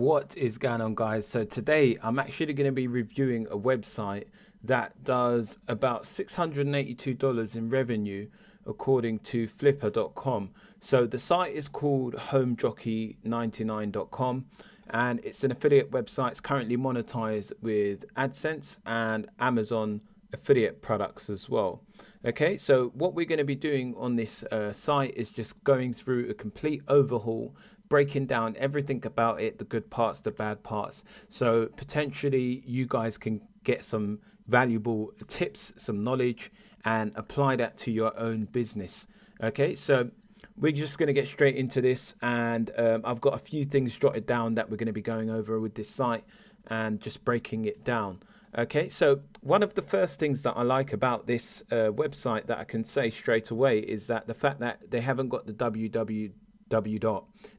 What is going on, guys? So today I'm actually going to be reviewing a website that does about $682 in revenue according to flipper.com. So the site is called homejockey99.com and it's an affiliate website. It's currently monetized with AdSense and Amazon affiliate products as well. Okay, so what we're going to be doing on this site is just going through a complete overhaul, breaking down everything about it, the good parts, the bad parts. So potentially you guys can get some valuable tips, some knowledge, and apply that to your own business. Okay, so we're just going to get straight into this, and I've got a few things jotted down that we're going to be going over with this site and just breaking it down. Okay, so one of the first things that I like about this website that I can say straight away is that the fact that they haven't got the www.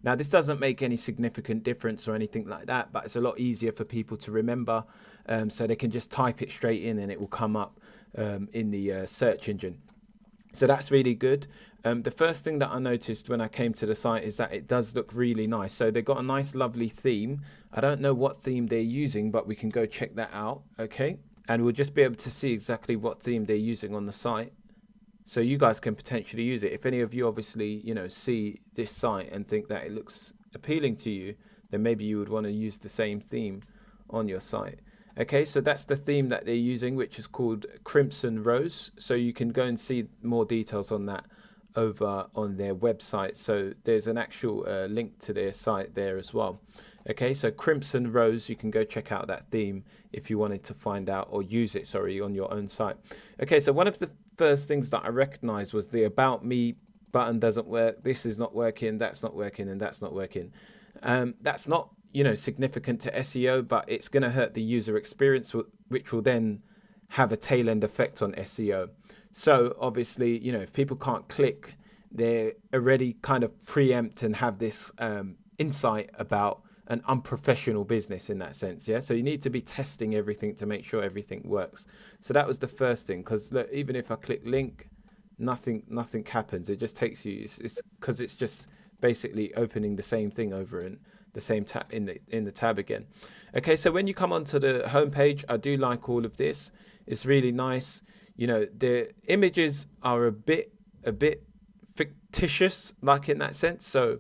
Now, this doesn't make any significant difference or anything like that, but it's a lot easier for people to remember, so they can just type it straight in and it will come up in the search engine. So that's really good. The first thing that I noticed when I came to the site is that it does look really nice. So they've got a nice, lovely theme. I don't know what theme they're using, but we can go check that out. Okay. And we'll just be able to see exactly what theme they're using on the site. So you guys can potentially use it. If any of you obviously, see this site and think that it looks appealing to you, then maybe you would want to use the same theme on your site. Okay, so that's the theme that they're using, which is called Crimson Rose. So you can go and see more details on that over on their website. So there's an actual link to their site there as well. Okay, so Crimson Rose, you can go check out that theme if you wanted to find out or use it, on your own site. Okay, so one of the first things that I recognized was the About Me button doesn't work. This is not working, that's not working, and that's not working. That's not significant to SEO, but it's going to hurt the user experience, which will then have a tail end effect on SEO. So obviously, if people can't click, they're already kind of preempt and have this insight about an unprofessional business in that sense. Yeah. So you need to be testing everything to make sure everything works. So that was the first thing, because even if I click link, nothing happens. It just takes you. It's because it's just basically opening the same thing over in the same tab in the tab again. Okay, so when you come onto the home page, I do like all of this. It's really nice. The images are a bit fictitious, like in that sense. So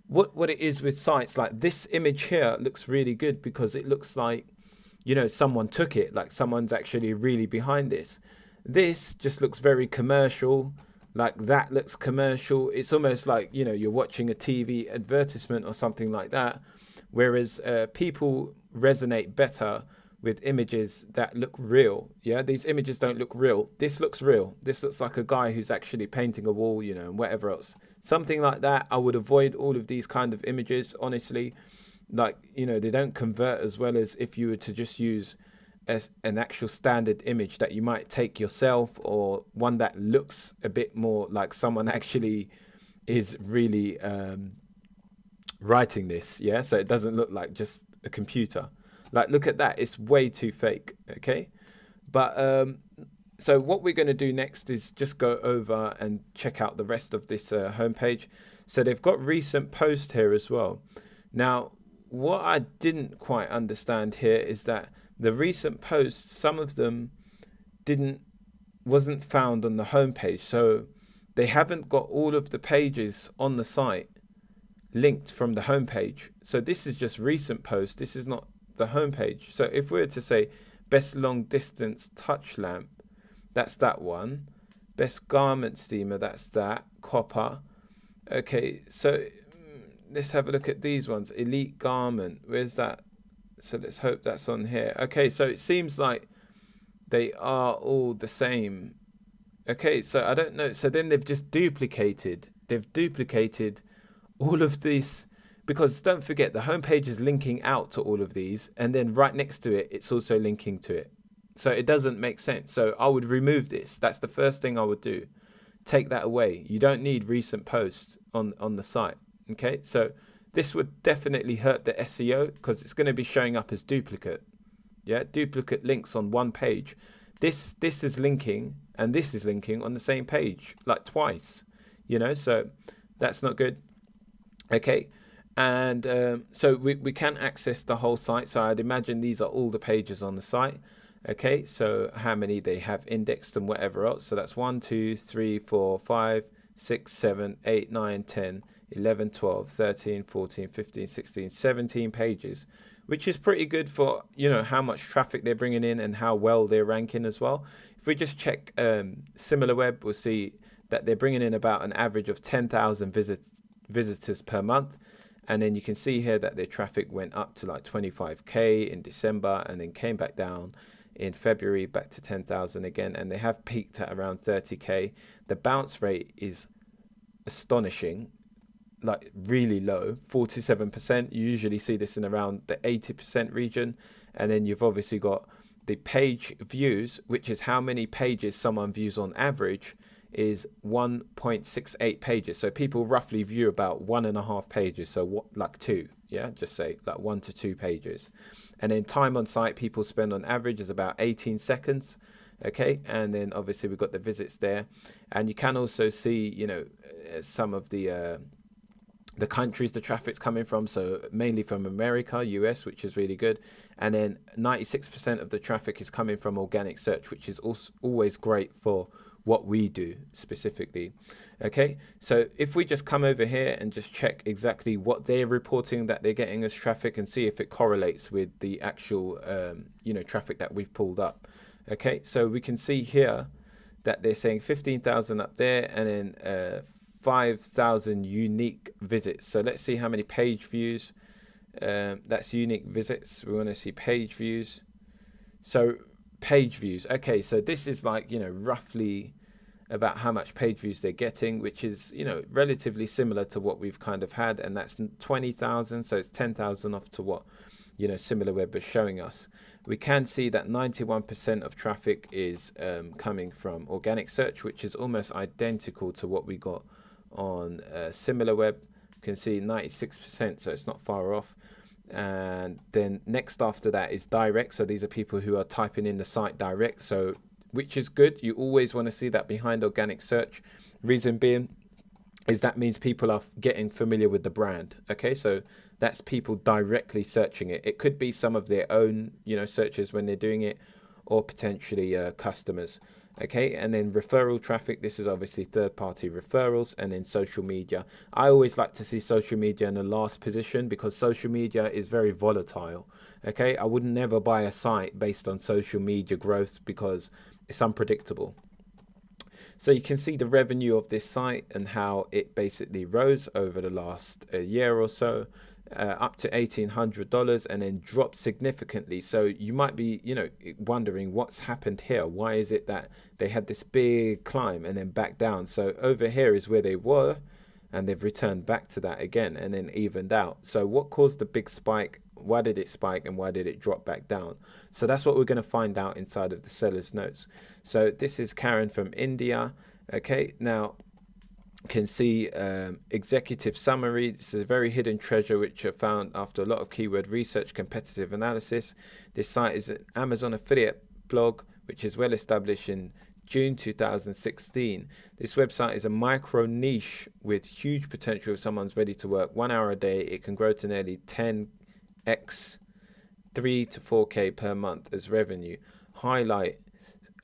what it is with sites like this image here looks really good because it looks like someone took it, like someone's actually really behind this. This just looks very commercial. Like that looks commercial. It's almost like, you're watching a TV advertisement or something like that. Whereas people resonate better with images that look real. Yeah, these images don't look real. This looks real. This looks like a guy who's actually painting a wall, and whatever else. Something like that. I would avoid all of these kind of images, honestly. Like, they don't convert as well as if you were to just use an actual standard image that you might take yourself, or one that looks a bit more like someone actually is really writing this. Yeah, so it doesn't look like just a computer. Like, look at that, it's way too fake. Okay, but so what we're going to do next is just go over and check out the rest of this homepage. So they've got recent posts here as well. Now, what I didn't quite understand here is that the recent posts, some of them wasn't found on the homepage. So they haven't got all of the pages on the site linked from the homepage. So this is just recent posts. This is not the homepage. So if we were to say best long distance touch lamp, that's that one. Best garment steamer, that's that. Copper. Okay, so let's have a look at these ones. Elite garment, where's that? So let's hope that's on here. Okay, so it seems like they are all the same. Okay, so I don't know. So then they've just duplicated. They've duplicated all of these, because don't forget the homepage is linking out to all of these, and then right next to it, it's also linking to it. So it doesn't make sense. So I would remove this. That's the first thing I would do. Take that away. You don't need recent posts on the site. Okay, so this would definitely hurt the SEO because it's going to be showing up as duplicate. Yeah, duplicate links on one page. This is linking and this is linking on the same page like twice. So that's not good. Okay, And so we can access the whole site. So I'd imagine these are all the pages on the site. Okay, so how many they have indexed and whatever else. So that's 1, 2, 3, 4, 5, 6, 7, 8, 9, 10, 11, 12, 13, 14, 15, 16, 17 pages, which is pretty good for, you know, how much traffic they're bringing in and how well they're ranking as well. If we just check SimilarWeb, we'll see that they're bringing in about an average of 10,000 visitors per month. And then you can see here that their traffic went up to like 25K in December and then came back down in February back to 10,000 again. And they have peaked at around 30K. The bounce rate is astonishing, like really low, 47%. You usually see this in around the 80% region. And then you've obviously got the page views, which is how many pages someone views on average, is 1.68 pages. So people roughly view about 1.5 pages. So what, like 2, yeah, just say like 1 to 2 pages. And then time on site people spend on average is about 18 seconds. Okay, and then obviously we've got the visits there, and you can also see, you know, some of the countries the traffic's coming from. So mainly from America, US, which is really good. And then 96% of the traffic is coming from organic search, which is also always great for what we do specifically. Okay, so if we just come over here and just check exactly what they're reporting that they're getting as traffic and see if it correlates with the actual you know, traffic that we've pulled up. Okay, so we can see here that they're saying 15,000 up there and then 5,000 unique visits. So let's see how many page views. That's unique visits. We want to see page views. So page views. Okay, so this is like, you know, roughly about how much page views they're getting, which is, you know, relatively similar to what we've kind of had, and that's 20,000. So it's 10,000 off to what, you know, SimilarWeb is showing us. We can see that 91% of traffic is coming from organic search, which is almost identical to what we got on SimilarWeb. You can see 96%, so it's not far off. And then next after that is direct. So these are people who are typing in the site direct, so which is good. You always want to see that behind organic search. Reason being is that means people are getting familiar with the brand. Okay, so that's people directly searching it. It could be some of their own, you know, searches when they're doing it, or potentially customers. Okay, and then referral traffic. This is obviously third-party referrals, and then social media. I always like to see social media in the last position because social media is very volatile. Okay, I would never buy a site based on social media growth because it's unpredictable. So you can see the revenue of this site and how it basically rose over the last year or so, up to $1,800, and then dropped significantly. So you might be, you know, wondering what's happened here. Why is it that they had this big climb and then back down? So over here is where they were, and they've returned back to that again and then evened out. So what caused the big spike? Why did it spike and why did it drop back down? So that's what we're going to find out inside of the seller's notes. So this is Karen from India. Okay, now you can see executive summary. This is a very hidden treasure which I found after a lot of keyword research, competitive analysis. This site is an Amazon affiliate blog which is well established in June 2016. This website is a micro niche with huge potential if someone's ready to work 1 hour a day. It can grow to nearly 10x, 3 to 4K per month as revenue. Highlight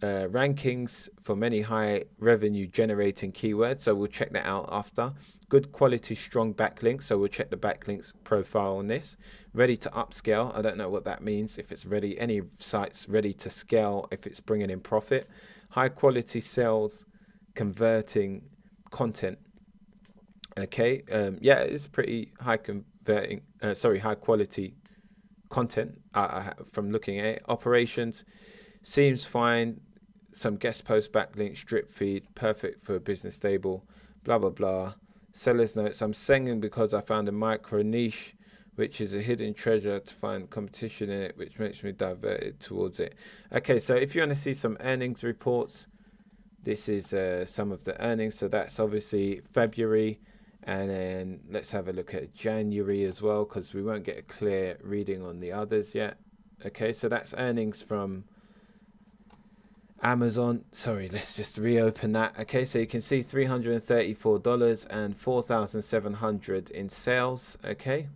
rankings for many high revenue generating keywords, so we'll check that out after. Good quality strong backlinks, so we'll check the backlinks profile on this. Ready to upscale, I don't know what that means, if it's ready, any site's ready to scale if it's bringing in profit. High quality sales converting content. Okay, yeah, it's pretty high converting, high quality content from looking at it. Operations seems fine. Some guest post backlinks, drip feed, perfect for business stable, blah blah blah. Seller's notes. I'm singing because I found a micro niche, which is a hidden treasure to find competition in it, which makes me diverted towards it. Okay, so if you want to see some earnings reports, this is some of the earnings. So that's obviously February, and then let's have a look at January as well, because we won't get a clear reading on the others yet. Okay, so that's earnings from Amazon, sorry, let's just reopen that. Okay, so you can see $334 and 4,700 in sales. Okay,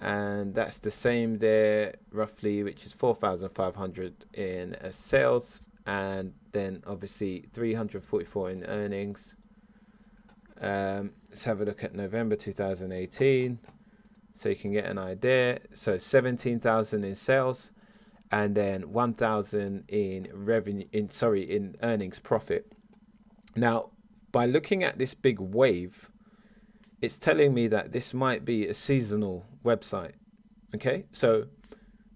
and that's the same there roughly, which is 4,500 in sales, and then obviously 344 in earnings. Let's have a look at November 2018 so you can get an idea. So 17,000 in sales, and then 1,000 in revenue, in earnings profit. Now, by looking at this big wave, it's telling me that this might be a seasonal website. Okay, so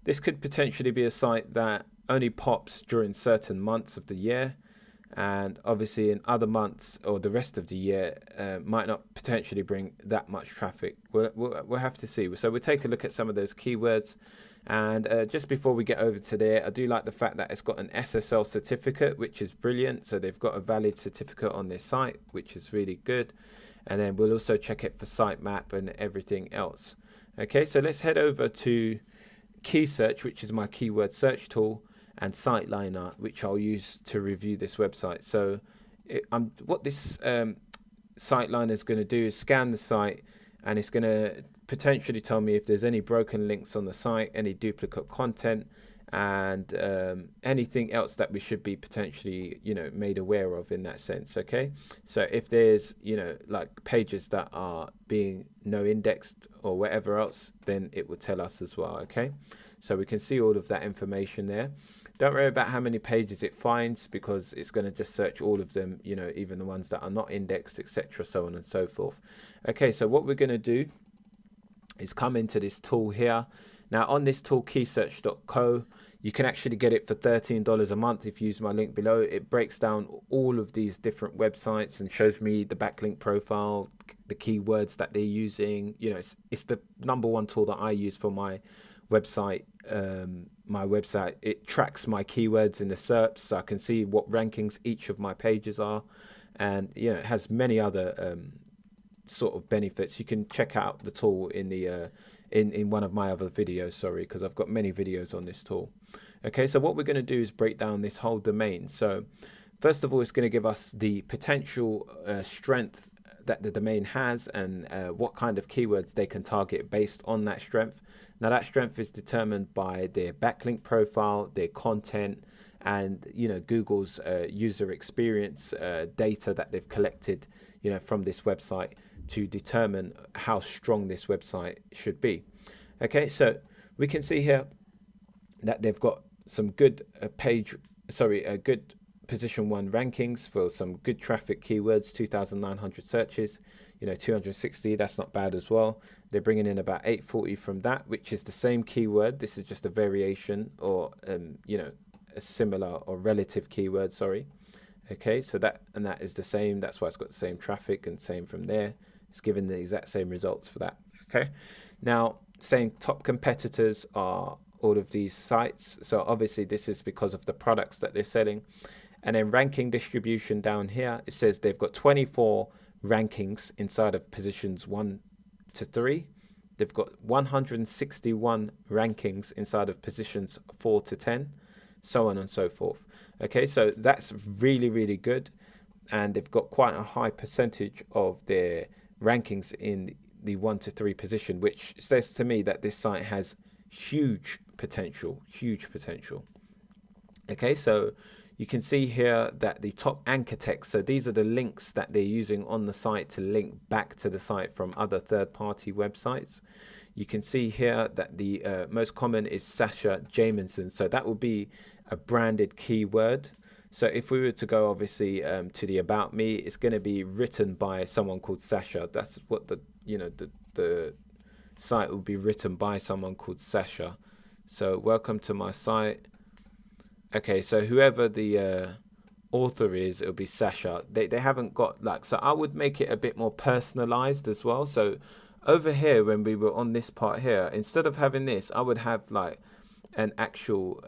this could potentially be a site that only pops during certain months of the year, and obviously in other months or the rest of the year might not potentially bring that much traffic. We'll have to see. So we'll take a look at some of those keywords. And just before we get over to there, I do like the fact that it's got an SSL certificate, which is brilliant. So they've got a valid certificate on their site, which is really good. And then we'll also check it for sitemap and everything else. Okay, so let's head over to Key Search, which is my keyword search tool, and SiteLiner, which I'll use to review this website. So what this SiteLiner is going to do is scan the site, and it's going to potentially tell me if there's any broken links on the site, any duplicate content, and anything else that we should be potentially, made aware of in that sense. Okay, so if there's, like pages that are being no indexed or whatever else, then it will tell us as well. Okay, so we can see all of that information there. Don't worry about how many pages it finds, because it's going to just search all of them, even the ones that are not indexed, etc., so on and so forth. Okay, so what we're going to do is come into this tool here. Now on this tool, keysearch.co, you can actually get it for $13 a month if you use my link below. It breaks down all of these different websites and shows me the backlink profile, the keywords that they're using. It's the #1 tool that I use for my website. It tracks my keywords in the SERPs, so I can see what rankings each of my pages are, and it has many other sort of benefits. You can check out the tool in the in one of my other videos, sorry, because I've got many videos on this tool. Okay, so what we're going to do is break down this whole domain. So first of all, it's going to give us the potential strength that the domain has, and what kind of keywords they can target based on that strength. Now that strength is determined by their backlink profile, their content, and Google's user experience data that they've collected from this website to determine how strong this website should be. Okay, so we can see here that they've got some good good position 1 rankings for some good traffic keywords, 2,900 searches, 260, that's not bad as well. They're bringing in about 840 from that, which is the same keyword. This is just a variation, or a similar or relative keyword, sorry. Okay, so that is the same. That's why it's got the same traffic, and same from there. It's giving the exact same results for that. Okay, now saying top competitors are all of these sites. So obviously this is because of the products that they're selling. And then ranking distribution down here, it says they've got 24 rankings inside of positions 1 to 3. They've got 161 rankings inside of positions 4 to 10, so on and so forth. Okay, so that's really, really good. And they've got quite a high percentage of their rankings in the 1 to 3 position, which says to me that this site has huge potential. Okay, so you can see here that the top anchor text, so these are the links that they're using on the site to link back to the site from other third-party websites. You can see here that the most common is Sasha Jamieson, so that will be a branded keyword. So if we were to go obviously to the about me, it's going to be written by someone called Sasha. That's what the site will be written by, someone called Sasha. So welcome to my site. Okay, so whoever the author is, it'll be Sasha. They haven't got so I would make it a bit more personalized as well. So over here, when we were on this part here, instead of having this, I would have an actual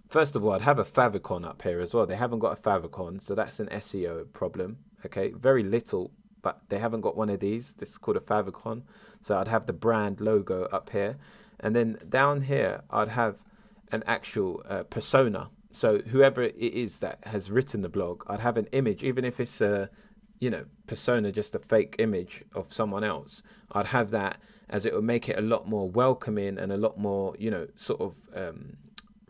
first of all, I'd have a favicon up here as well. They haven't got a favicon, so that's an SEO problem. Okay, very little, but they haven't got one of these. This is called a favicon. So I'd have the brand logo up here, and then down here I'd have an actual persona. So whoever it is that has written the blog, I'd have an image, even if it's a, you know, persona, just a fake image of someone else. I'd have that, as it will make it a lot more welcoming and a lot more, you know, sort of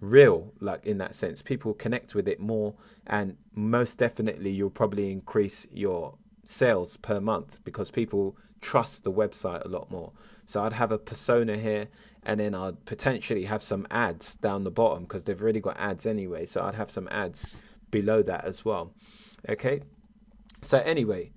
real, like in that sense. People connect with it more, and most definitely you'll probably increase your sales per month because people trust the website a lot more. So I'd have a persona here, and then I'd potentially have some ads down the bottom because they've already got ads anyway. So I'd have some ads below that as well. Okay. So anyway,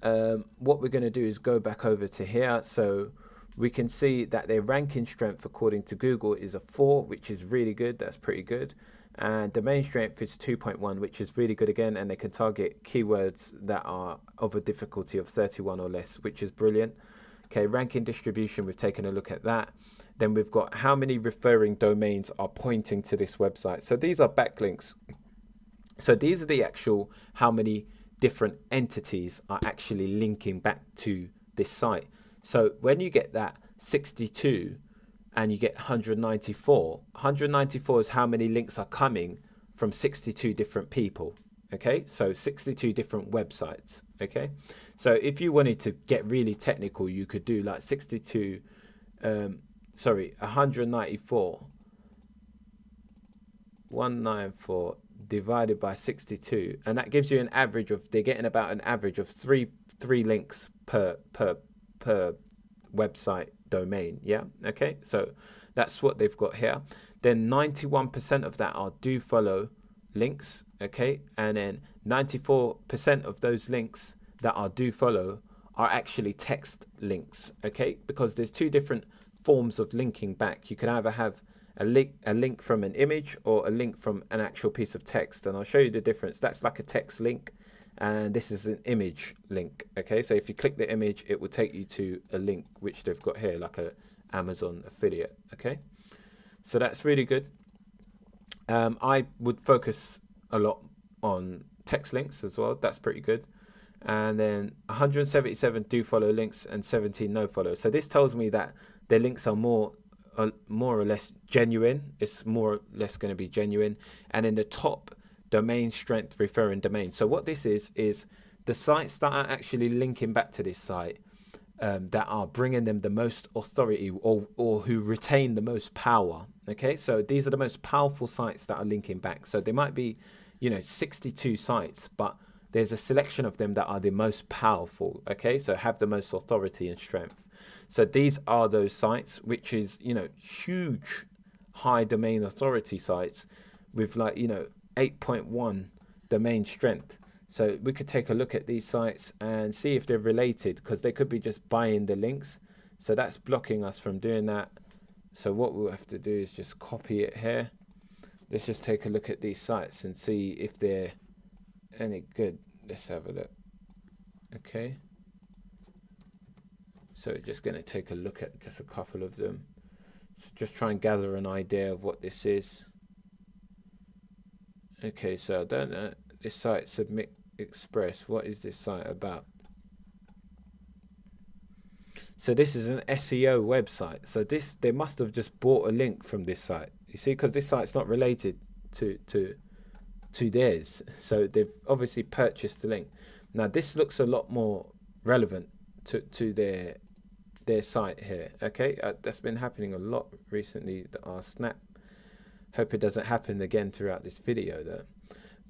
what we're going to do is go back over to here. So we can see that their ranking strength according to Google is a 4, which is really good. That's pretty good. And domain strength is 2.1, which is really good again. And they can target keywords that are of a difficulty of 31 or less, which is brilliant. Okay, ranking distribution, we've taken a look at that. Then we've got how many referring domains are pointing to this website. So these are backlinks. So these are the actual how many different entities are actually linking back to this site. So when you get that 62 and you get 194, 194 is how many links are coming from 62 different people. Okay, so 62 different websites. Okay, so if you wanted to get really technical, you could do like 194 divided by 62, and that gives you an average of, they're getting about an average of three links per website domain. Yeah, okay, so that's what they've got here. Then 91% of that are do follow links. Okay, and then 94% of those links that are do follow are actually text links. Okay, because there's two different forms of linking back. You can either have a link from an image or a link from an actual piece of text, and I'll show you the difference. That's like a text link, and this is an image link. Okay, so if you click the image, it will take you to a link which they've got here, like a Amazon affiliate. Okay, so that's really good. I would focus a lot on text links as well. That's pretty good. And then 177 do follow links and 17 no follow. So this tells me that their links are more or less genuine. It's more or less going to be genuine. And in the top, domain strength referring domain. So what this is the sites that are actually linking back to this site, that are bringing them the most authority, or who retain the most power. Okay, so these are the most powerful sites that are linking back. So there might be, you know, 62 sites, but there's a selection of them that are the most powerful. Okay, so have the most authority and strength. So these are those sites, which is, you know, huge high domain authority sites with, like, you know, 8.1 domain strength. So we could take a look at these sites and see if they're related, because they could be just buying the links. So that's blocking us from doing that. So what we'll have to do is just copy it here. Let's just take a look at these sites and see if they're any good. Let's have a look. Okay. So we're just going to take a look at just a couple of them. So just try and gather an idea of what this is. Okay, so I don't know. This site, Submit Express, what is this site about? So this is an SEO website. So this, they must have just bought a link from this site. You see, because this site's not related to theirs. So they've obviously purchased the link. Now this looks a lot more relevant to their site here. Okay, that's been happening a lot recently. Our snap. Hope it doesn't happen again throughout this video though.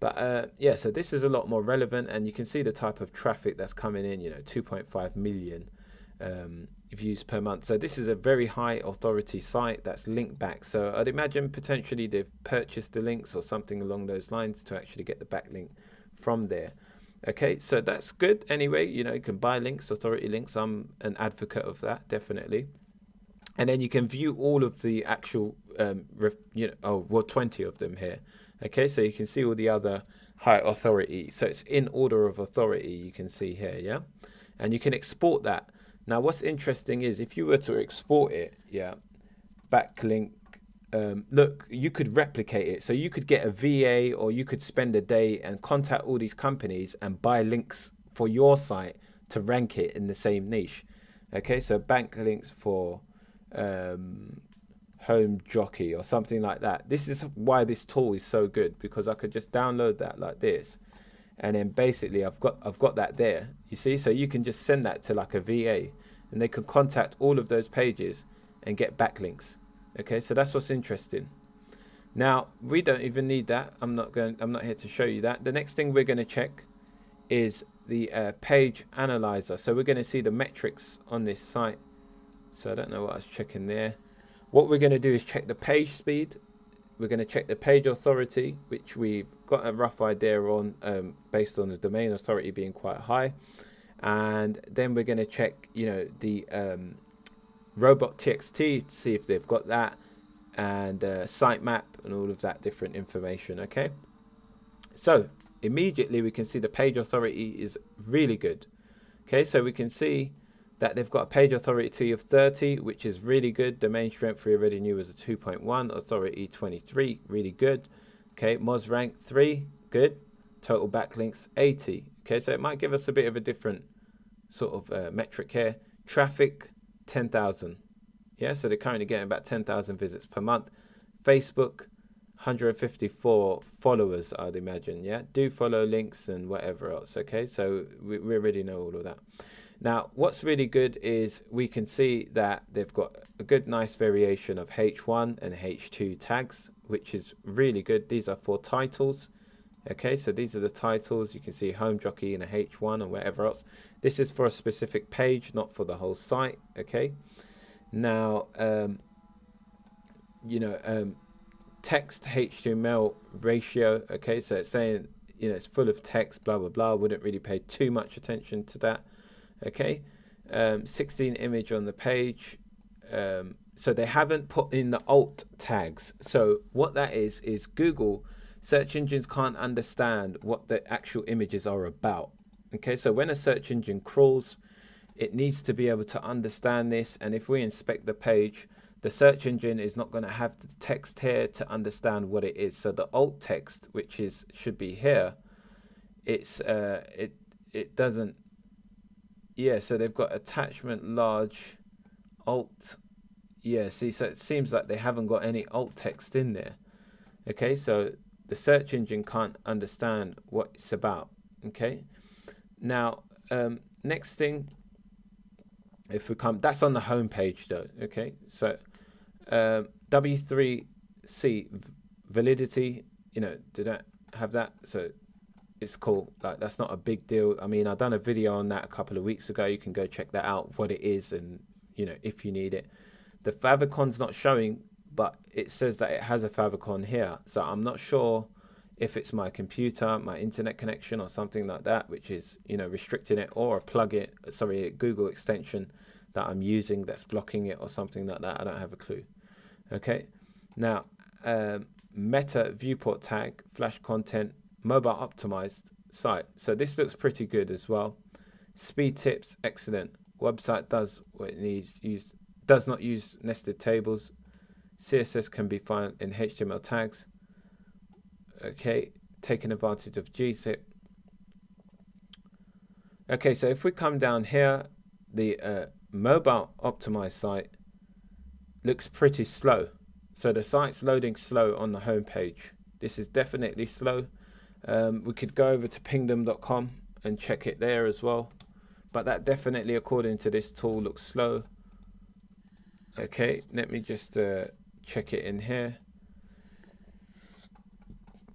But yeah, so this is a lot more relevant, and you can see the type of traffic that's coming in, you know, 2.5 million views per month. So this is a very high authority site that's linked back. So I'd imagine potentially they've purchased the links or something along those lines to actually get the backlink from there. Okay, so that's good. Anyway, you know, you can buy links, authority links. I'm an advocate of that, definitely. And then you can view all of the actual, 20 of them here. Okay, so you can see all the other high authority. So it's in order of authority, you can see here, yeah? And you can export that. Now, what's interesting is if you were to export it, yeah, backlink, look, you could replicate it. So you could get a VA, or you could spend a day and contact all these companies and buy links for your site to rank it in the same niche. Okay, so backlinks for home jockey or something like that. This is why this tool is so good, because I could just download that like this, and then basically I've got that there, you see. So you can just send that to like a VA and they can contact all of those pages and get backlinks. Okay, so that's what's interesting. Now we don't even need that. I'm not here to show you that. The next thing we're going to check is the page analyzer. So we're going to see the metrics on this site. So I don't know what I was checking there. What we're going to do is check the page speed. We're going to check the page authority, which we've got a rough idea on based on the domain authority being quite high. And then we're going to check, you know, the robot.txt to see if they've got that, and sitemap and all of that different information. Okay, so immediately we can see the page authority is really good. Okay, so we can see that they've got a page authority of 30, which is really good. Domain strength we already knew was a 2.1, authority 23, really good. Okay, Moz rank 3, good. Total backlinks 80. Okay, so it might give us a bit of a different sort of metric here. Traffic 10,000. Yeah, so they're currently getting about 10,000 visits per month. Facebook 154 followers, I'd imagine. Yeah, do follow, links and whatever else. Okay, so we already know all of that. Now what's really good is we can see that they've got a good nice variation of H1 and H2 tags, which is really good. These are for titles. Okay, so these are the titles. You can see home jockey and a H1 and whatever else. This is for a specific page, not for the whole site. Okay, now text HTML ratio. Okay, so it's saying, you know, it's full of text, blah blah blah. Wouldn't really pay too much attention to that. Okay, 16 image on the page. So they haven't put in the alt tags. So what that is Google search engines can't understand what the actual images are about. Okay, so when a search engine crawls, it needs to be able to understand this. And if we inspect the page, the search engine is not going to have the text here to understand what it is. So the alt text, which should be here, it's it doesn't. Yeah, so they've got attachment large alt. Yeah, see, so it seems like they haven't got any alt text in there. Okay, so the search engine can't understand what it's about. Okay, now next thing, if we come, that's on the home page though. Okay, so W3c Validity, you know, they don't have that, so it's cool. Like, that's not a big deal. I mean, I've done a video on that a couple of weeks ago. You can go check that out, what it is, and you know, if you need it. The Favicon's not showing, but it says that it has a Favicon here. So I'm not sure if it's my computer, my internet connection or something like that, which is, you know, restricting it, or a plugin, sorry, a Google extension that I'm using that's blocking it or something like that. I don't have a clue. Okay, now meta viewport tag, flash content, mobile optimized site. So this looks pretty good as well. Speed tips, excellent. Website does what it needs. Does not use nested tables. CSS can be found in HTML tags. Okay, taking advantage of gzip. Okay, so if we come down here, the mobile optimized site looks pretty slow. So the site's loading slow on the home page. This is definitely slow. We could go over to pingdom.com and check it there as well, but that definitely, according to this tool, looks slow. Okay, let me just check it in here.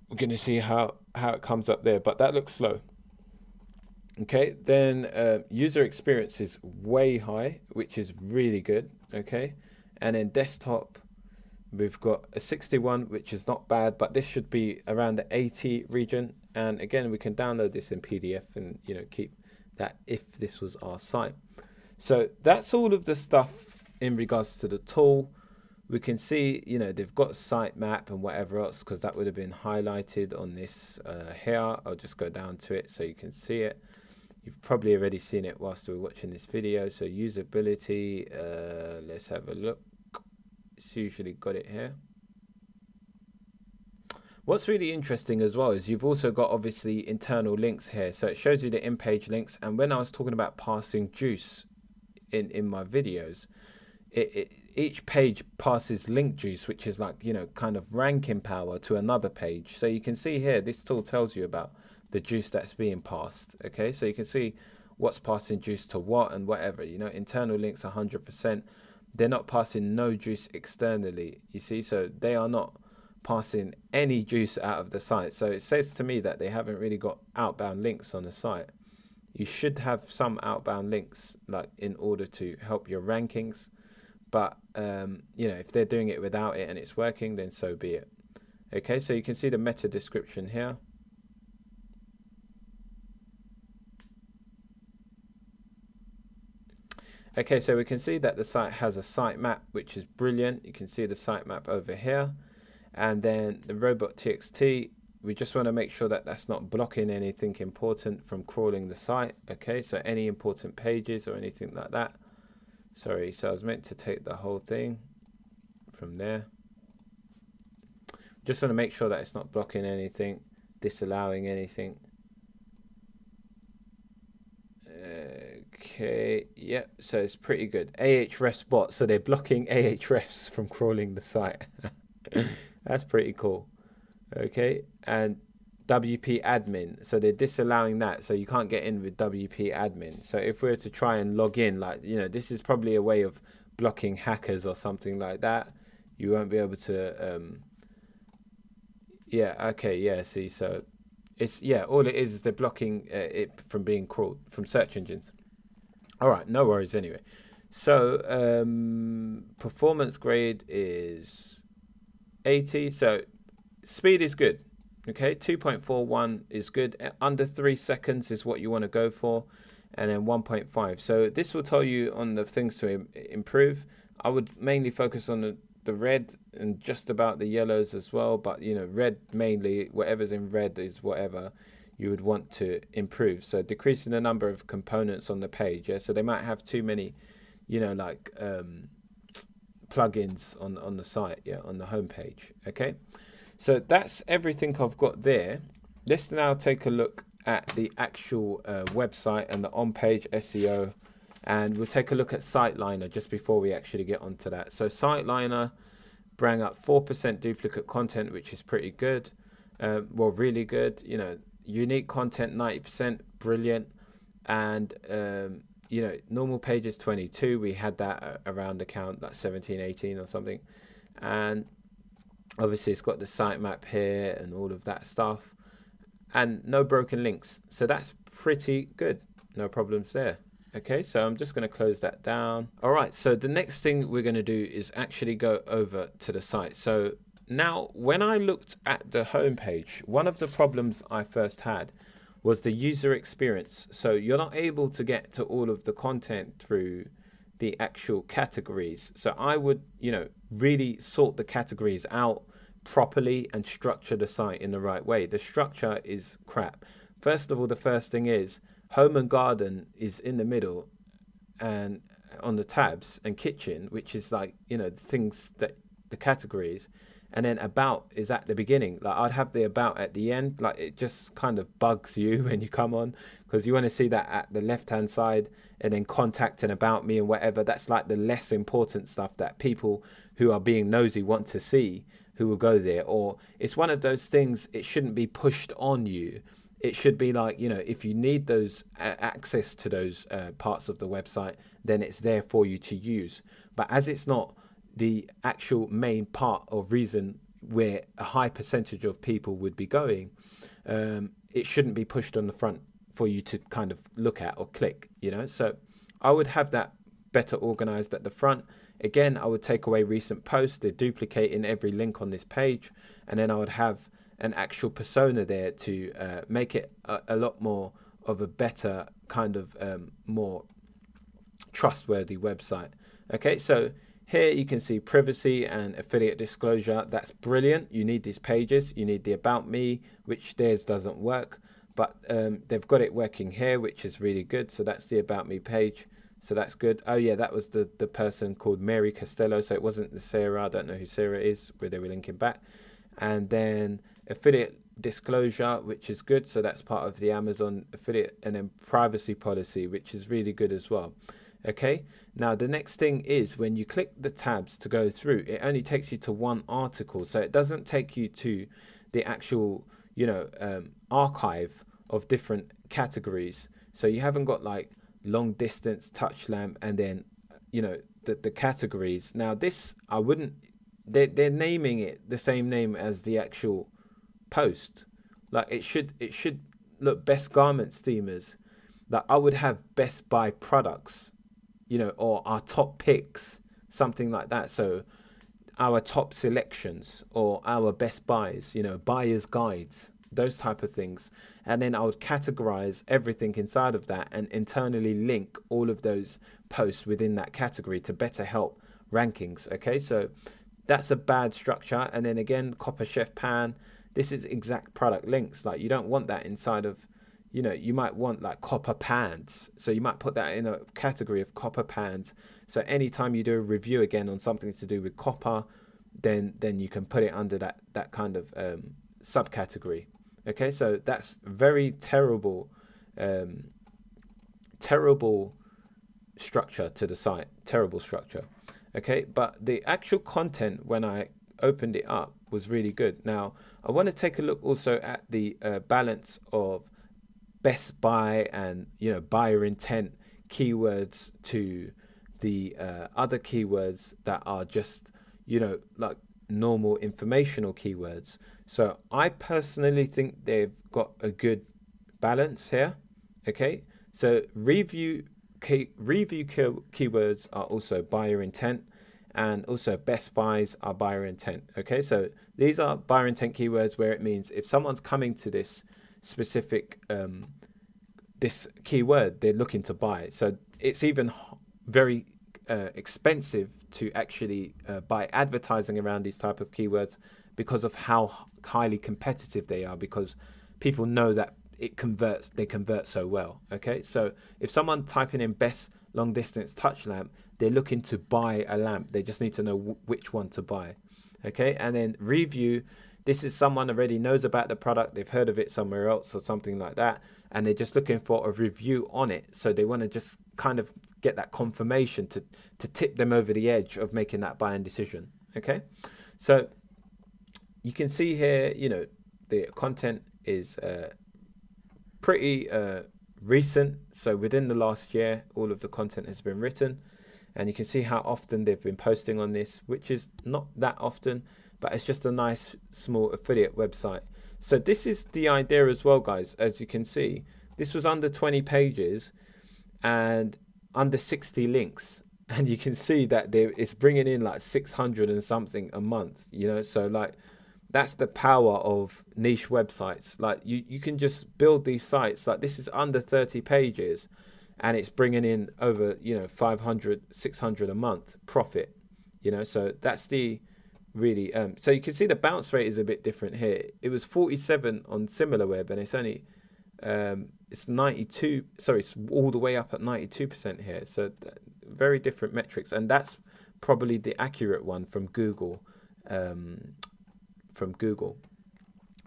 We're going to see how it comes up there, but that looks slow. Okay, then user experience is way high, which is really good. Okay, and then desktop, we've got a 61, which is not bad, but this should be around the 80 region. And again, we can download this in PDF and, you know, keep that if this was our site. So that's all of the stuff in regards to the tool. We can see, you know, they've got sitemap and whatever else, because that would have been highlighted on this here. I'll just go down to it so you can see it. You've probably already seen it whilst we're watching this video. So usability, let's have a look. It's usually got it here. What's really interesting as well is you've also got obviously internal links here. So it shows you the in-page links. And when I was talking about passing juice in my videos, each page passes link juice, which is like, you know, kind of ranking power to another page. So you can see here, this tool tells you about the juice that's being passed. Okay, so you can see what's passing juice to what and whatever, you know, internal links 100%. They're not passing no juice externally, you see, so they are not passing any juice out of the site. So it says to me that they haven't really got outbound links on the site. You should have some outbound links, like, in order to help your rankings. But, you know, if they're doing it without it and it's working, then so be it. Okay, so you can see the meta description here. Okay, so we can see that the site has a sitemap, which is brilliant. You can see the sitemap over here. And then the robot.txt, we just want to make sure that that's not blocking anything important from crawling the site. Okay, so any important pages or anything like that. Sorry, so I was meant to take the whole thing from there. Just want to make sure that it's not blocking anything, disallowing anything. Okay, yep, so it's pretty good. Ahrefs bot, so they're blocking Ahrefs from crawling the site. That's pretty cool. Okay, and WP admin, so they're disallowing that, so you can't get in with WP admin. So if we were to try and log in, like, you know, this is probably a way of blocking hackers or something like that. You won't be able to yeah, okay, yeah, see, so it's, yeah, all it is they're blocking it from being crawled from search engines. All right, no worries anyway. So performance grade is 80, so speed is good. Okay, 2.41 is good. Under 3 seconds is what you want to go for, and then 1.5. So this will tell you on the things to improve. I would mainly focus on the red and just about the yellows as well, but, you know, red mainly, whatever's in red is whatever you would want to improve. So decreasing the number of components on the page. Yeah, so they might have too many, you know, like plugins on the site, yeah, on the home page. Okay, so that's everything I've got there. Let's now take a look at the actual website and the on-page SEO, and we'll take a look at SiteLiner just before we actually get onto that. So SiteLiner bring up 4% duplicate content, which is pretty good. Well, really good. You know, unique content 90%, brilliant. And you know, normal pages 22. We had that around account like 17, 18 or something. And obviously it's got the sitemap here and all of that stuff, and no broken links. So that's pretty good. No problems there. Okay, so I'm just going to close that down. All right, so the next thing we're going to do is actually go over to the site. So now when I looked at the home page, one of the problems I first had was the user experience. So you're not able to get to all of the content through the actual categories. So I would, you know, really sort the categories out properly and structure the site in the right way. The structure is crap. First of all, the first thing is home and garden is in the middle and on the tabs, and kitchen, which is like, you know, the things that the categories, and then about is at the beginning. Like I'd have the about at the end. Like it just kind of bugs you when you come on, because you want to see that at the left hand side, and then contact and about me and whatever. That's like the less important stuff that people who are being nosy want to see, who will go there. Or it's one of those things, it shouldn't be pushed on you. It should be like, you know, if you need those access to those parts of the website, then it's there for you to use. But as it's not the actual main part or reason where a high percentage of people would be going, it shouldn't be pushed on the front for you to kind of look at or click, you know. So I would have that better organized at the front. Again, I would take away recent posts. They're duplicating every link on this page, and then I would have an actual persona there to make it a lot more of a better kind of more trustworthy website. Okay, so here you can see privacy and affiliate disclosure. That's brilliant. You need these pages. You need the about me, which theirs doesn't work, but they've got it working here, which is really good. So that's the about me page. So that's good. Oh yeah, that was the person called Mary Costello. So it wasn't the Sarah. I don't know who Sarah is, where they were linking back. And then affiliate disclosure, which is good. So that's part of the Amazon affiliate, and then privacy policy, which is really good as well. Okay, now the next thing is when you click the tabs to go through, it only takes you to one article, so it doesn't take you to the actual, archive of different categories. So you haven't got like long distance, touch lamp, and then the categories. Now this, I wouldn't, they're naming it the same name as the actual post. Like it should look, best garment steamers. Like I would have best buy products, or our top picks, something like that. So our top selections or our best buys, buyer's guides, those type of things. And then I would categorize everything inside of that and internally link all of those posts within that category to better help rankings. Okay, so that's a bad structure. And then again, copper chef pan, this is exact product links. Like you don't want that inside of, you might want like copper pans. So you might put that in a category of copper pans. So anytime you do a review again on something to do with copper, then you can put it under that kind of subcategory. Okay, so that's very terrible structure to the site. Terrible structure. Okay, but the actual content when I opened it up was really good. Now I want to take a look also at the balance of best buy and buyer intent keywords to the other keywords that are just like normal informational keywords. So I personally think they've got a good balance here. Okay, so review keywords are also buyer intent, and also best buys are buyer intent. Okay, so these are buyer intent keywords where it means if someone's coming to this specific this keyword, they're looking to buy. So it's even very expensive to actually buy advertising around these type of keywords because of how highly competitive they are, because people know that they convert so well. Okay, so if someone typing in best long distance touch lamp, they're looking to buy a lamp, they just need to know which one to buy. Okay, and then review, this is someone already knows about the product, they've heard of it somewhere else or something like that, and they're just looking for a review on it. So they want to just kind of get that confirmation to tip them over the edge of making that buying decision. Okay, so you can see here, the content is pretty recent. So within the last year, all of the content has been written, and you can see how often they've been posting on this, which is not that often, but it's just a nice small affiliate website. So this is the idea as well, guys. As you can see, this was under 20 pages and under 60 links, and you can see that it's bringing in like 600 and something a month, so like that's the power of niche websites. Like you can just build these sites. Like this is under 30 pages and it's bringing in over 500 600 a month profit, so that's the really so you can see the bounce rate is a bit different here. It was 47 on SimilarWeb, and it's only it's 92, sorry, it's all the way up at 92% here. So very different metrics, and that's probably the accurate one from Google.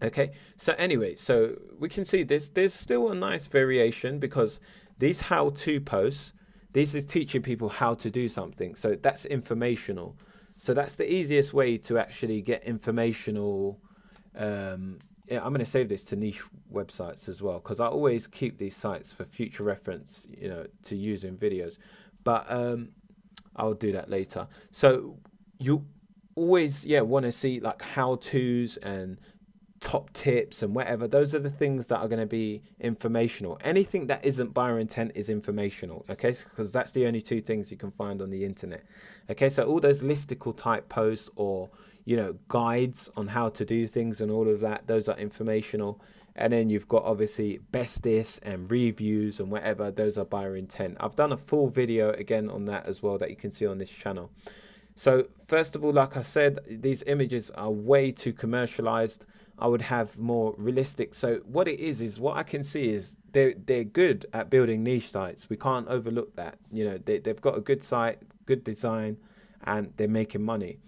Okay, so anyway, so we can see there's still a nice variation, because these how-to posts, this is teaching people how to do something, so that's informational. So that's the easiest way to actually get informational. Yeah, I'm going to save this to niche websites as well, because I always keep these sites for future reference, to use in videos, but I'll do that later. So you always want to see like how-tos and top tips and whatever. Those are the things that are going to be informational. Anything that isn't buyer intent is informational, okay, because that's the only two things you can find on the internet. Okay, so all those listicle type posts or guides on how to do things and all of that, those are informational. And then you've got obviously best this and reviews and whatever, those are buyer intent. I've done a full video again on that as well that you can see on this channel. So first of all, like I said, these images are way too commercialized. I would have more realistic. So what it is what I can see is they're good at building niche sites. We can't overlook that. They've got a good site, good design, and they're making money.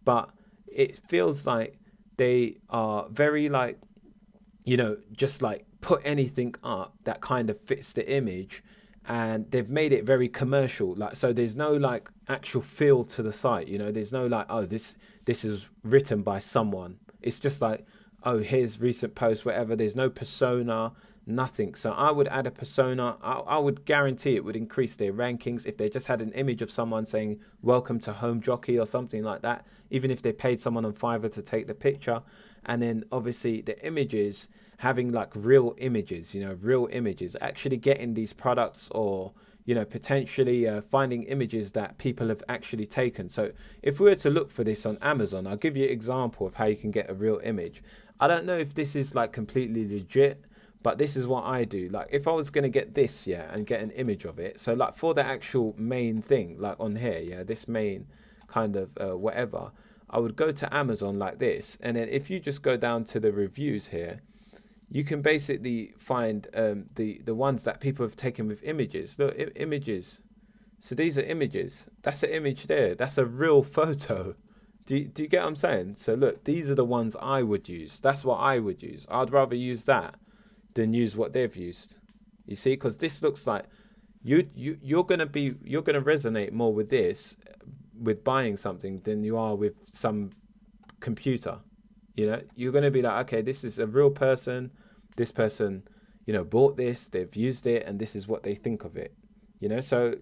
But it feels like they are very like, just like put anything up that kind of fits the image, and they've made it very commercial. Like, so there's no like actual feel to the site, you know, there's no like, oh, this is written by someone. It's just like, oh, here's recent posts, whatever. There's no persona, nothing. So I would add a persona. I would guarantee it would increase their rankings if they just had an image of someone saying welcome to Home Jockey or something like that, even if they paid someone on Fiverr to take the picture. And then obviously the images, having like real images, you know, real images, actually getting these products, or you know, potentially finding images that people have actually taken. So if we were to look for this on Amazon, I'll give you an example of how you can get a real image. I don't know if this is like completely legit, but this is what I do. Like if I was going to get this, yeah, and get an image of it, so like for the actual main thing, like on here, yeah, this main kind of whatever, I would go to Amazon like this, and then if you just go down to the reviews here, you can basically find the ones that people have taken with images. Look, images. So these are images. That's an image there. That's a real photo. Do you get what I'm saying? So look, these are the ones I would use. That's what I would use. I'd rather use that than use what they've used. You see, because this looks like you're gonna resonate more with this, with buying something, than you are with some computer. You know, you're going to be like, okay, this is a real person. This person, you know, bought this, they've used it, and this is what they think of it. You know, so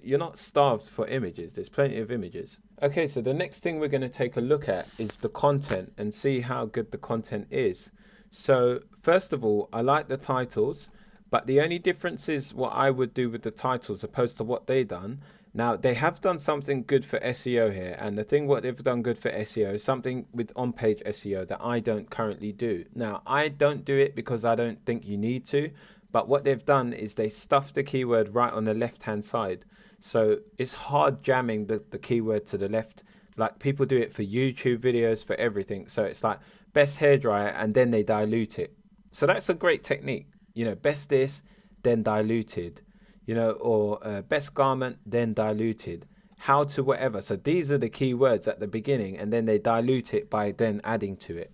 you're not starved for images. There's plenty of images. Okay, so the next thing we're going to take a look at is the content and see how good the content is. So first of all, I like the titles, but the only difference is what I would do with the titles opposed to what they done. Now, they have done something good for SEO here, and the thing what they've done good for SEO is something with on-page SEO that I don't currently do. Now, I don't do it because I don't think you need to, but what they've done is they stuffed the keyword right on the left-hand side. So it's hard jamming the keyword to the left. Like people do it for YouTube videos, for everything. So it's like best hairdryer, and then they dilute it. So that's a great technique. You know, best this, then diluted. You know, or best garment, then diluted, how to whatever. So these are the keywords at the beginning, and then they dilute it by then adding to it.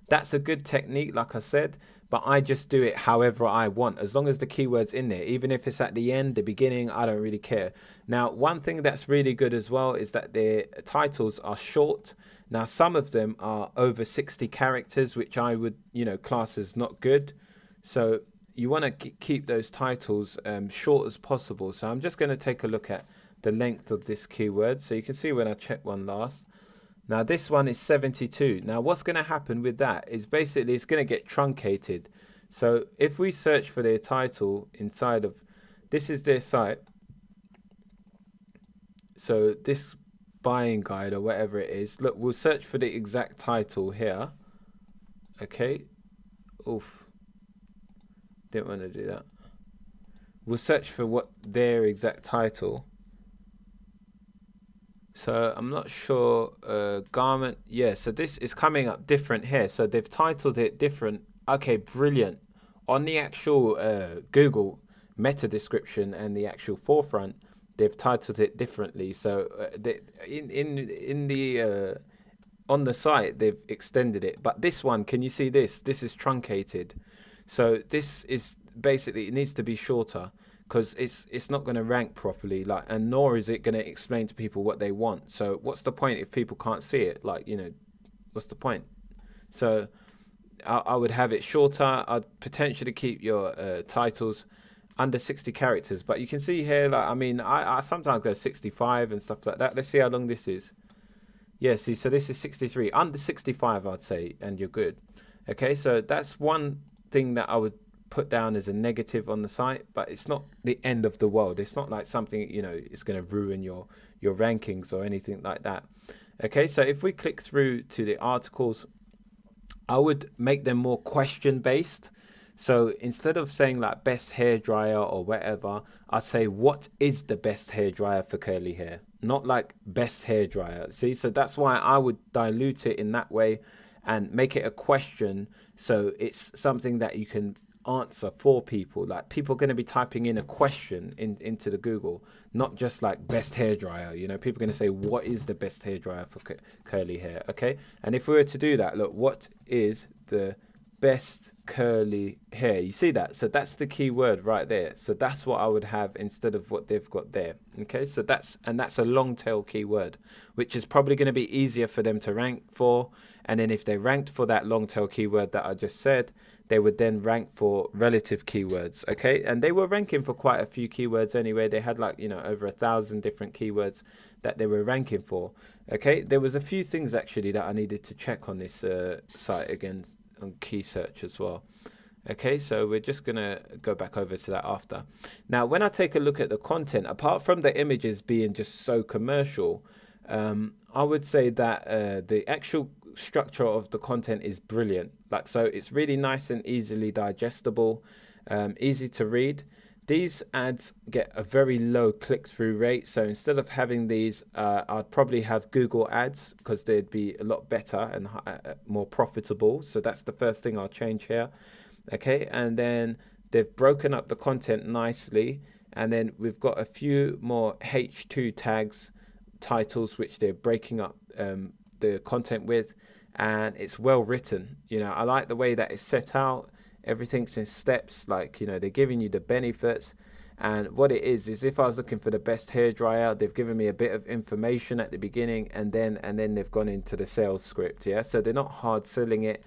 That's a good technique, like I said, but I just do it however I want, as long as the keyword's in there. Even if it's at the end, the beginning, I don't really care. Now, one thing that's really good as well is that their titles are short. Now, some of them are over 60 characters, which I would, you know, class as not good. So you want to keep those titles short as possible. So I'm just going to take a look at the length of this keyword. So you can see when I checked one last. Now this one is 72. Now what's going to happen with that is basically it's going to get truncated. So if we search for their title inside of, this is their site. So this buying guide or whatever it is, look, we'll search for the exact title here. Okay. Oof. Didn't want to do that. We'll search for what their exact title. So I'm not sure. Garment. Yeah, so this is coming up different here. So they've titled it different. Okay, brilliant. On the actual Google meta description and the actual forefront, they've titled it differently. So on the site, they've extended it. But this one, can you see this? This is truncated. So this is basically, it needs to be shorter because it's not going to rank properly, like, and nor is it going to explain to people what they want. So what's the point if people can't see it? Like, you know, what's the point? So I would have it shorter. I'd potentially keep your titles under 60 characters, but you can see here, like, I mean, I sometimes go 65 and stuff like that. Let's see how long this is. Yeah, see, so this is 63, under 65, I'd say, and you're good. Okay, so that's one thing that I would put down as a negative on the site, but it's not the end of the world. It's not like something, you know, it's going to ruin your rankings or anything like that. Okay, so if we click through to the articles, I would make them more question based. So instead of saying like best hairdryer or whatever, I'd say what is the best hairdryer for curly hair, not like best hairdryer. See, so that's why I would dilute it in that way and make it a question, so it's something that you can answer for people. Like people are going to be typing in a question into the Google, not just like best hairdryer. You know, people are going to say what is the best hairdryer for curly hair. Okay, and if we were to do that, look, what is the best curly hair. You see that? So that's the keyword right there. So that's what I would have instead of what they've got there. Okay, so that's a long tail keyword, which is probably going to be easier for them to rank for. And then if they ranked for that long tail keyword that I just said, they would then rank for relative keywords. Okay, and they were ranking for quite a few keywords anyway. They had like, over 1,000 different keywords that they were ranking for. Okay, there was a few things actually that I needed to check on this site again, on key search as well. Okay, so we're just gonna go back over to that after. Now, when I take a look at the content, apart from the images being just so commercial, I would say that the actual structure of the content is brilliant. Like, so it's really nice and easily digestible, easy to read. These ads get a very low click-through rate. So instead of having these, I'd probably have Google ads because they'd be a lot better and more profitable. So that's the first thing I'll change here. Okay, and then they've broken up the content nicely. And then we've got a few more H2 tags, titles, which they're breaking up the content with. And it's well written. I like the way that it's set out. Everything's in steps, like, they're giving you the benefits. And what it is if I was looking for the best hairdryer, they've given me a bit of information at the beginning, and then they've gone into the sales script. Yeah, so they're not hard selling it.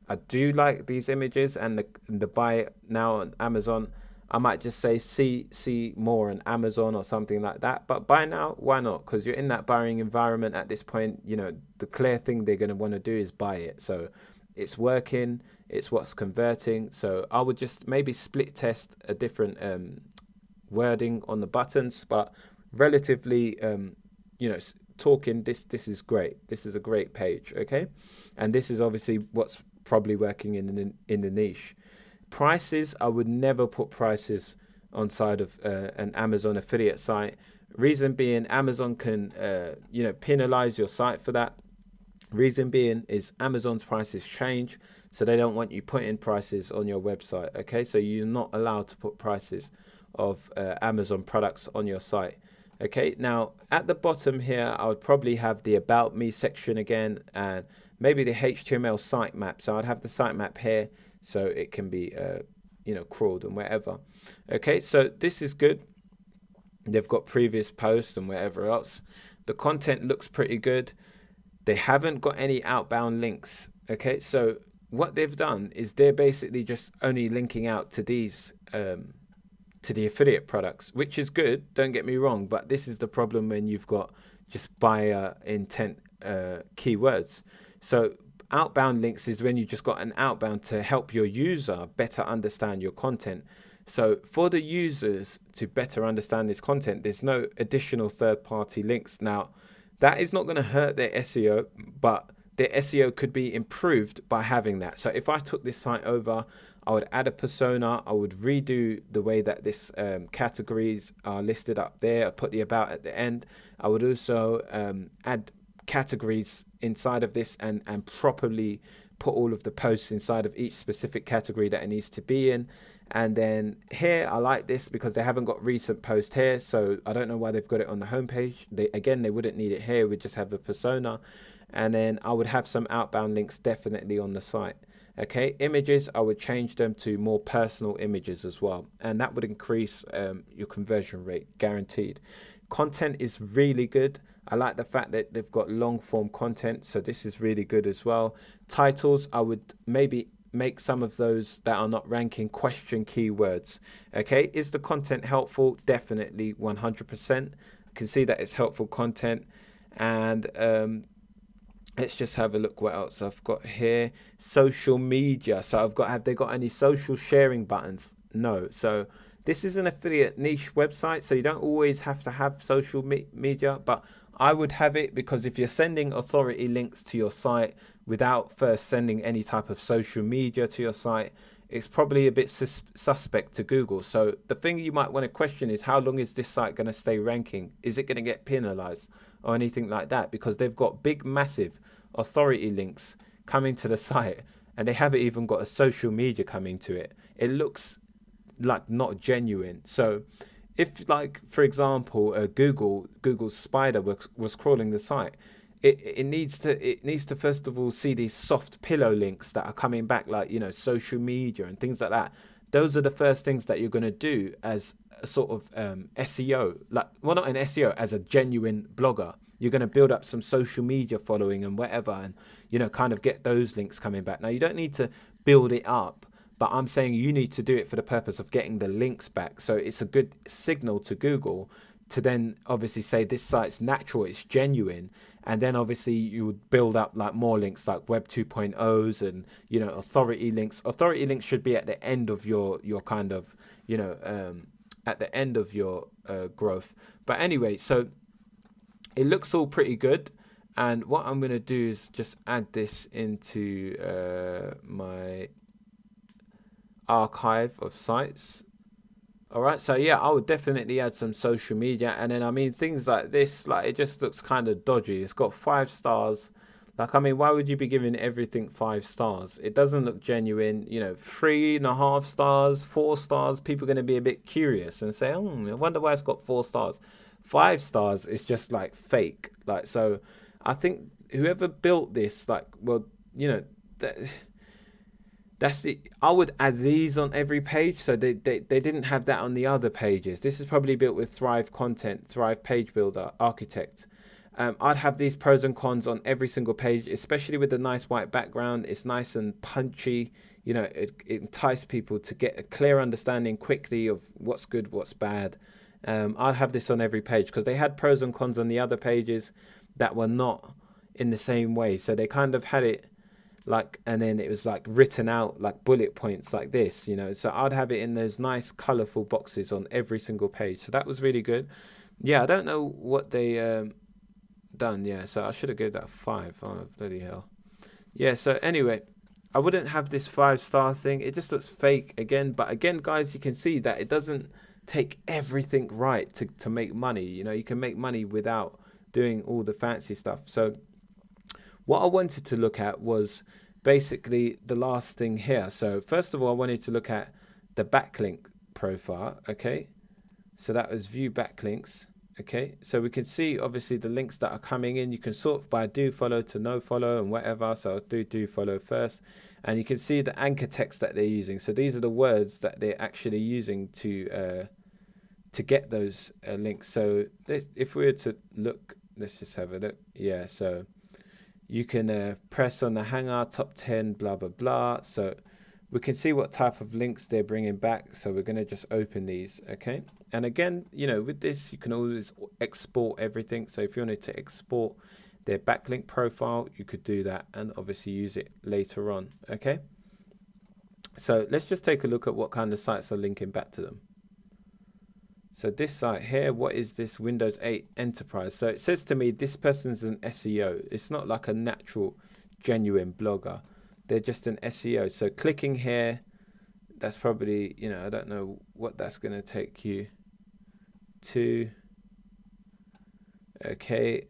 I do like these images, and the buy now on Amazon. I might just say see more on Amazon or something like that. But buy now, why not? Because you're in that buying environment at this point. The clear thing they're going to want to do is buy it. So it's working. It's what's converting. So I would just maybe split test a different wording on the buttons, but relatively, talking, this is great. This is a great page. Okay, and this is obviously what's probably working in the niche. Prices, I would never put prices on side of an Amazon affiliate site. Reason being, Amazon can penalize your site for that. Reason being is Amazon's prices change, so they don't want you putting prices on your website. Okay, so you're not allowed to put prices of Amazon products on your site. Okay, now at the bottom here, I would probably have the About Me section again, and maybe the HTML sitemap. So I'd have the sitemap here, so it can be crawled and wherever. Okay, so this is good. They've got previous posts and whatever else. The content looks pretty good. They haven't got any outbound links. Okay, so what they've done is they're basically just only linking out to these to the affiliate products, which is good, don't get me wrong, but this is the problem when you've got just buyer intent keywords. So outbound links is when you just got an outbound to help your user better understand your content. So for the users to better understand this content, there's no additional third-party links. Now, that is not going to hurt their SEO, but their SEO could be improved by having that. So if I took this site over, I would add a persona. I would redo the way that this categories are listed up there. I put the about at the end. I would also add categories inside of this and properly put all of the posts inside of each specific category that it needs to be in. And then here, I like this because they haven't got recent post here. So I don't know why they've got it on the homepage. They wouldn't need it here. We'd just have a persona. And then I would have some outbound links definitely on the site. Okay, images, I would change them to more personal images as well. And that would increase your conversion rate, guaranteed. Content is really good. I like the fact that they've got long form content. So this is really good as well. Titles, I would maybe make some of those that are not ranking question keywords. Okay, is the content helpful? Definitely 100%. You can see that it's helpful content. And let's just have a look what else I've got here. Social media. So have they got any social sharing buttons? No. So this is an affiliate niche website, so you don't always have to have social media, but I would have it because if you're sending authority links to your site without first sending any type of social media to your site, it's probably a bit suspect to Google. So the thing you might want to question is, how long is this site going to stay ranking? Is it going to get penalized or anything like that? Because they've got big, massive authority links coming to the site, and they haven't even got a social media coming to it. It looks like not genuine. So if, like, for example, Google's spider was crawling the site, it needs to first of all see these soft pillow links that are coming back, like, you know, social media and things like that. Those are the first things that you're going to do as a sort of SEO, like, well, not an SEO, as a genuine blogger. You're going to build up some social media following and whatever, and, you know, kind of get those links coming back. Now, you don't need to build it up, but I'm saying you need to do it for the purpose of getting the links back. So it's a good signal to Google to then obviously say this site's natural, it's genuine. And then obviously you would build up like more links like Web 2.0s and, you know, authority links. Authority links should be at the end of your kind of, you know, at the end of your growth. But anyway, so it looks all pretty good. And what I'm going to do is just add this into my archive of sites. All right, so yeah, I would definitely add some social media. And then, I mean, things like this, like, it just looks kind of dodgy. It's got 5 stars. Like, I mean, why would you be giving everything 5 stars? It doesn't look genuine. You know, 3.5 stars, 4 stars, people are going to be a bit curious and say, oh, I wonder why it's got 4 stars. 5 stars is just like fake. Like, so I think whoever built this, like, well, you know, that's the, I would add these on every page. So they didn't have that on the other pages. This is probably built with Thrive Content, Thrive Page Builder, Architect. I'd have these pros and cons on every single page, especially with the nice white background. It's nice and punchy. You know, it entices people to get a clear understanding quickly of what's good, what's bad. I'd have this on every page because they had pros and cons on the other pages that were not in the same way. So they kind of had it like, and then it was like written out like bullet points like this, you know. So I'd have it in those nice colorful boxes on every single page. So that was really good. Yeah, I don't know what they done. Yeah, so I should have gave that 5. Oh, bloody hell. Yeah, so anyway, I wouldn't have this 5-star thing. It just looks fake again. But again, guys, you can see that it doesn't take everything right to make money. You know, you can make money without doing all the fancy stuff. So what I wanted to look at was basically the last thing here. So first of all, I wanted to look at the backlink profile. Okay, so that was view backlinks. Okay, so we can see obviously the links that are coming in. You can sort by do follow to no follow and whatever. So I'll do follow first, and you can see the anchor text that they're using. So these are the words that they're actually using to get those links. So if we were to look, let's just have a look. Yeah, so you can press on the hanger top 10 blah blah blah. So we can see what type of links they're bringing back. So we're going to just open these. Okay, and again, you know, with this you can always export everything. So if you wanted to export their backlink profile, you could do that and obviously use it later on. Okay, so let's just take a look at what kind of sites are linking back to them. So this site here, what is this Windows 8 Enterprise? So it says to me this person's an SEO. It's not like a natural, genuine blogger. They're just an SEO. So clicking here, that's probably, you know, I don't know what that's going to take you to. Okay,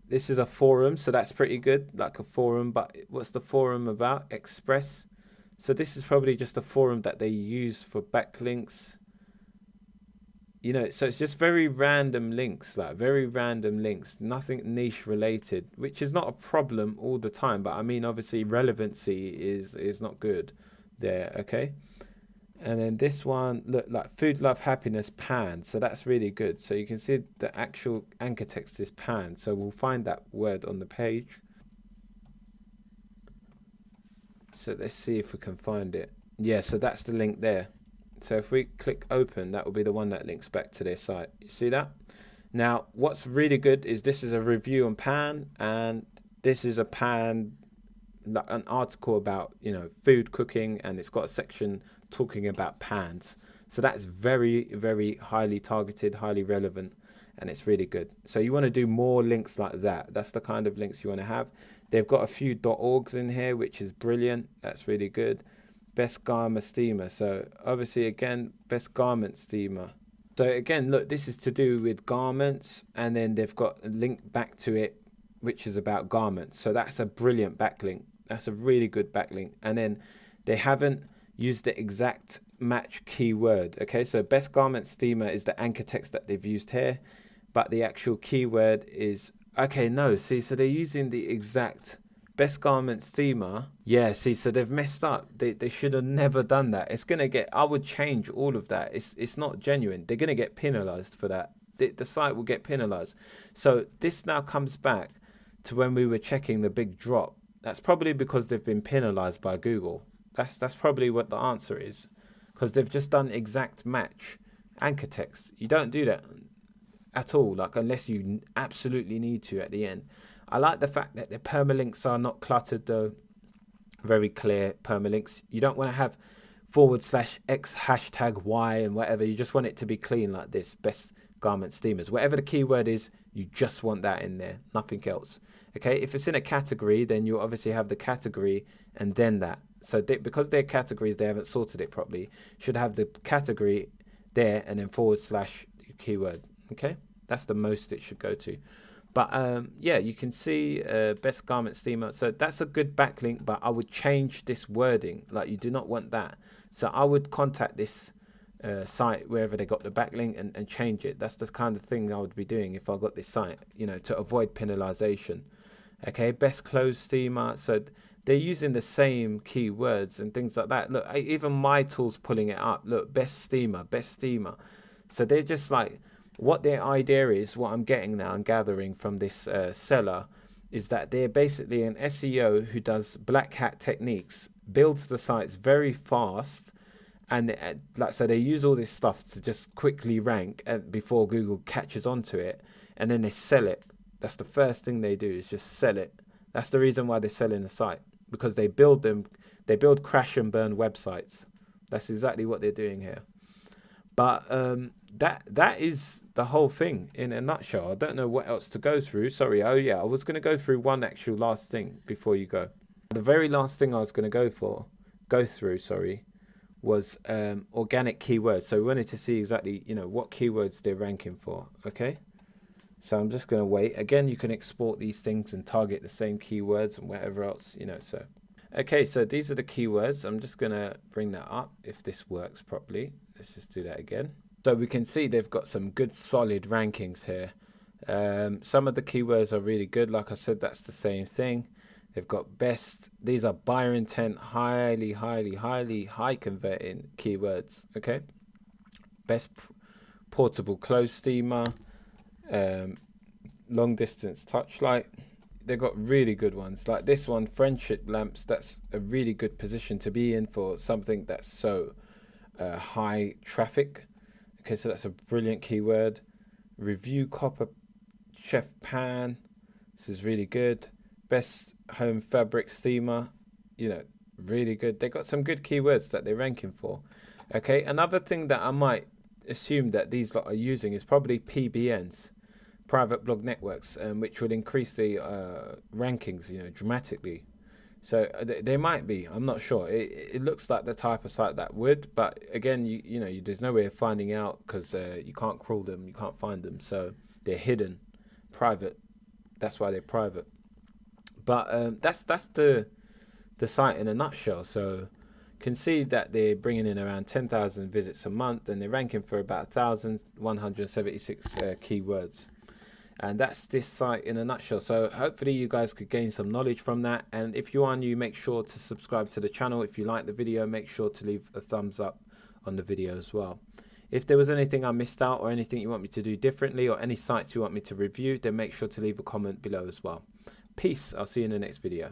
this is a forum, so that's pretty good, like a forum. But what's the forum about? Express. So this is probably just a forum that they use for backlinks. You know, so it's just very random links, like very random links, nothing niche related, which is not a problem all the time. But I mean, obviously relevancy is not good there. Okay, and then this one, look, like food, love, happiness, pan. So that's really good. So you can see the actual anchor text is pan. So we'll find that word on the page. So let's see if we can find it. Yeah, so that's the link there. So if we click open, that will be the one that links back to their site. You see that? Now, what's really good is this is a review on pan, and this is a pan, an article about, you know, food cooking, and it's got a section talking about pans. So that's very, very highly targeted, highly relevant, and it's really good. So you want to do more links like that. That's the kind of links you want to have. They've got a few .orgs in here, which is brilliant. That's really good. Best garment steamer. So obviously again, best garment steamer. So again, look, this is to do with garments, and then they've got a link back to it, which is about garments. So that's a brilliant backlink. That's a really good backlink. And then they haven't used the exact match keyword. Okay, so best garment steamer is the anchor text that they've used here, but the actual keyword is Okay, no, see, so they're using the exact best garment steamer. Yeah, see, so they've messed up. They should have never done that. It's gonna get, I would change all of that. It's not genuine. They're gonna get penalized for that. The site will get penalized. So this now comes back to when we were checking the big drop. That's probably because they've been penalized by Google. That's probably what the answer is, because they've just done exact match anchor text. You don't do that at all, like unless you absolutely need to at the end. I like the fact that the permalinks are not cluttered though. Very clear permalinks. You don't want to have /x hashtag y and whatever. You just want it to be clean like this. Best garment steamers. Whatever the keyword is, you just want that in there. Nothing else. Okay, if it's in a category, then you obviously have the category and then that. So because they're categories, they haven't sorted it properly. Should have the category there and then / keyword. Okay, that's the most it should go to. But yeah, you can see best garment steamer. So that's a good backlink, but I would change this wording. Like, you do not want that. So I would contact this site wherever they got the backlink and change it. That's the kind of thing I would be doing if I got this site, you know, to avoid penalization. Okay, best clothes steamer. So they're using the same keywords and things like that. Look, even my tool's pulling it up. Look, best steamer, best steamer. So they're just like, what their idea is, what I'm getting now and gathering from this seller, is that they're basically an SEO who does black hat techniques, builds the sites very fast, and like, so they use all this stuff to just quickly rank before Google catches on to it, and then they sell it. That's the first thing they do, is just sell it. That's the reason why they're selling the site, because they build crash and burn websites. That's exactly what they're doing here. But that is the whole thing in a nutshell. I don't know what else to go through. Sorry. Oh yeah, I was going to go through one actual last thing before you go. The very last thing I was going to go through, was organic keywords. So we wanted to see exactly, you know, what keywords they're ranking for. Okay. So I'm just going to wait. Again, you can export these things and target the same keywords and whatever else, you know. So, okay, so these are the keywords. I'm just going to bring that up if this works properly. Let's just do that again. So we can see they've got some good solid rankings here. Some of the keywords are really good. Like I said, that's the same thing. They've got best. These are buyer intent, highly high converting keywords. Okay. Best portable clothes steamer. Long distance touchlight. They've got really good ones, like this one, friendship lamps. That's a really good position to be in for something that's so high traffic. Okay, so that's a brilliant keyword. Review copper chef pan. This is really good. Best home fabric steamer. You know, really good. They got some good keywords that they're ranking for. Okay, another thing that I might assume that these lot are using is probably PBNs, private blog networks, which would increase the rankings, you know, dramatically. So they might be. I'm not sure. It looks like the type of site that would, but again, you know, there's no way of finding out because you can't crawl them, you can't find them, so they're hidden, private. That's why they're private. But that's the site in a nutshell. So can see that they're bringing in around 10,000 visits a month, and they're ranking for about 1,176 keywords. And that's this site in a nutshell. So hopefully you guys could gain some knowledge from that. And if you are new, make sure to subscribe to the channel. If you like the video, make sure to leave a thumbs up on the video as well. If there was anything I missed out or anything you want me to do differently or any sites you want me to review, then make sure to leave a comment below as well. Peace. I'll see you in the next video.